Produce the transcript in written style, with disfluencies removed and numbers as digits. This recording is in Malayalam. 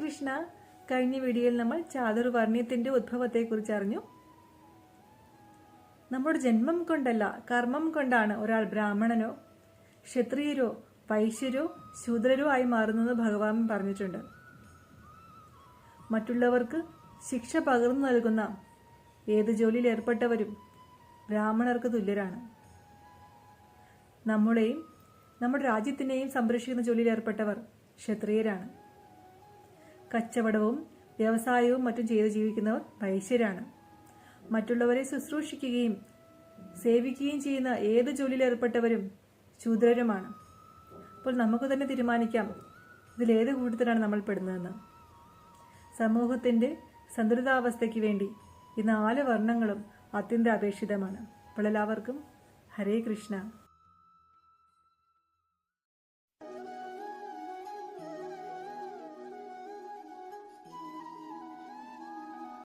കൃഷ്ണ. കഴിഞ്ഞ വീഡിയോയിൽ നമ്മൾ ചാതുർവർണ്ണ്യത്തിന്റെ ഉദ്ഭവത്തെക്കുറിച്ച് അറിഞ്ഞു. നമ്മുടെ ജന്മം കൊണ്ടല്ല, കർമ്മം കൊണ്ടാണ് ഒരാൾ ബ്രാഹ്മണനോ ക്ഷത്രിയരോ വൈശ്യരോ ശൂദ്രരോ ആയി മാറുന്നത് ഭഗവാൻ പറഞ്ഞിട്ടുണ്ട്. മറ്റുള്ളവർക്ക് ശിക്ഷ പകർന്നു നൽകുന്ന ഏത് ജോലിയിൽ ഏർപ്പെട്ടവരും ബ്രാഹ്മണർക്ക് തുല്യരാണ്. നമ്മളെയും നമ്മുടെ രാജ്യത്തിനെയും സംരക്ഷിക്കുന്ന ജോലിയിൽ ഏർപ്പെട്ടവർ ക്ഷത്രിയരാണ്. കച്ചവടവും വ്യവസായവും മറ്റും ചെയ്ത് ജീവിക്കുന്നവർ വൈശ്യരാണ്. മറ്റുള്ളവരെ ശുശ്രൂഷിക്കുകയും സേവിക്കുകയും ചെയ്യുന്ന ഏത് ജോലിയിൽ ഏർപ്പെട്ടവരും ശൂദ്രരുമാണ്. അപ്പോൾ നമുക്ക് തന്നെ തീരുമാനിക്കാം ഇതിലേത് കൂട്ടത്തിലാണ് നമ്മൾ പെടുന്നതെന്ന്. സമൂഹത്തിന്റെ സന്തുലിതാവസ്ഥയ്ക്ക് വേണ്ടി ഈ 4 വർണ്ണങ്ങളും അത്യന്താപേക്ഷിതമാണ്. അപ്പോൾ എല്ലാവർക്കും ഹരേ കൃഷ്ണ.